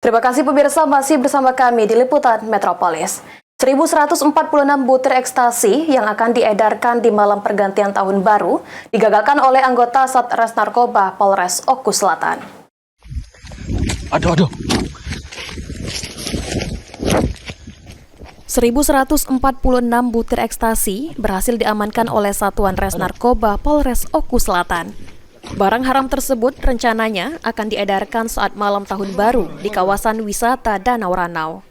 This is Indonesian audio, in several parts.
Terima kasih pemirsa, masih bersama kami di Liputan Metropolis. 1.146 butir ekstasi yang akan diedarkan di malam pergantian tahun baru digagalkan oleh anggota Satres Narkoba Polres Oku Selatan. Aduh. 1.146 butir ekstasi berhasil diamankan oleh Satuan Res Narkoba Polres Oku Selatan. Barang haram tersebut rencananya akan diedarkan saat malam tahun baru di kawasan wisata Danau Ranau.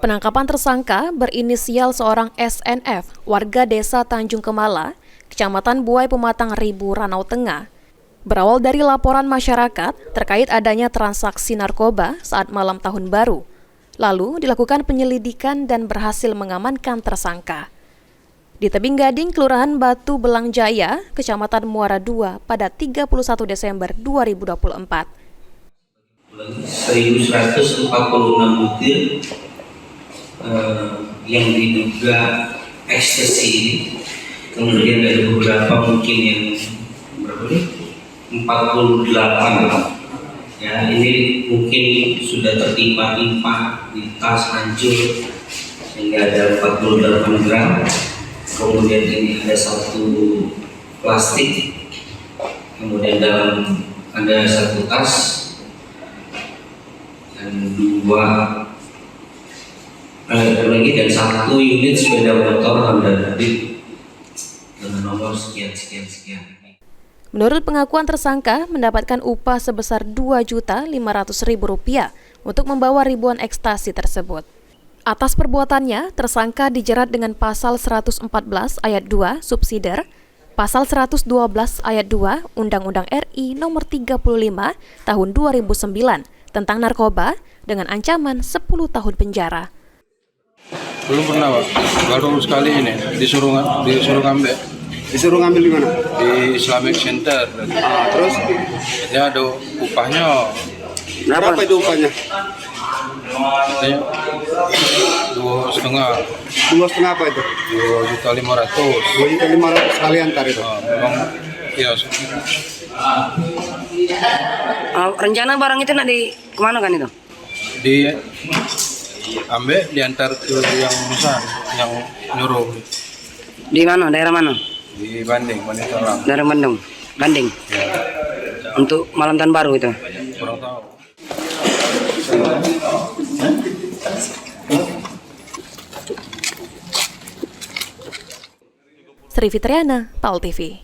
Penangkapan tersangka berinisial seorang SNF, warga desa Tanjung Kemala, Kecamatan Buai Pematang Ribu, Ranau Tengah. Berawal dari laporan masyarakat terkait adanya transaksi narkoba saat malam tahun baru. Lalu dilakukan penyelidikan dan berhasil mengamankan tersangka di Tebing Gading, Kelurahan Batu Belang Jaya, Kecamatan Muara II pada 31 Desember 2024. 1.146 butir yang diduga ekstasi ini. Kemudian ada beberapa mungkin yang 48 ya, ini mungkin sudah tertimpa-timpa di tas hancur sehingga ada 48 gram. Kemudian ini ada satu plastik, kemudian dalam ada satu tas dan dan satu unit sepeda motor Honda Beat dengan nomor sekian. Menurut pengakuan tersangka, mendapatkan upah sebesar Rp2.500.000 untuk membawa ribuan ekstasi tersebut. Atas perbuatannya, tersangka dijerat dengan Pasal 114 Ayat 2 Subsider, Pasal 112 Ayat 2 Undang-Undang RI Nomor 35 Tahun 2009 tentang narkoba dengan ancaman 10 tahun penjara. Belum pernah, Pak. Baru sekali ini disuruh ngambil. Disuruh ngambil di mana? Di Islamic Center. Terus? Ya ada upahnya. Berapa itu upahnya? Katanya 2,5. 2,5 apa itu? 2.500.000. 2.500 sekali antar itu. Memang ya. Rencana barang itu nak di kemana kan itu? Ambil diantar ke yang pesan, yang nyuruh. Di mana? Daerah mana? Di Bandung Salam. Daerah Bandung. Banding. Ya. Untuk malam tahun baru itu. Kurang tahu. Sri Fitriana, PAL TV.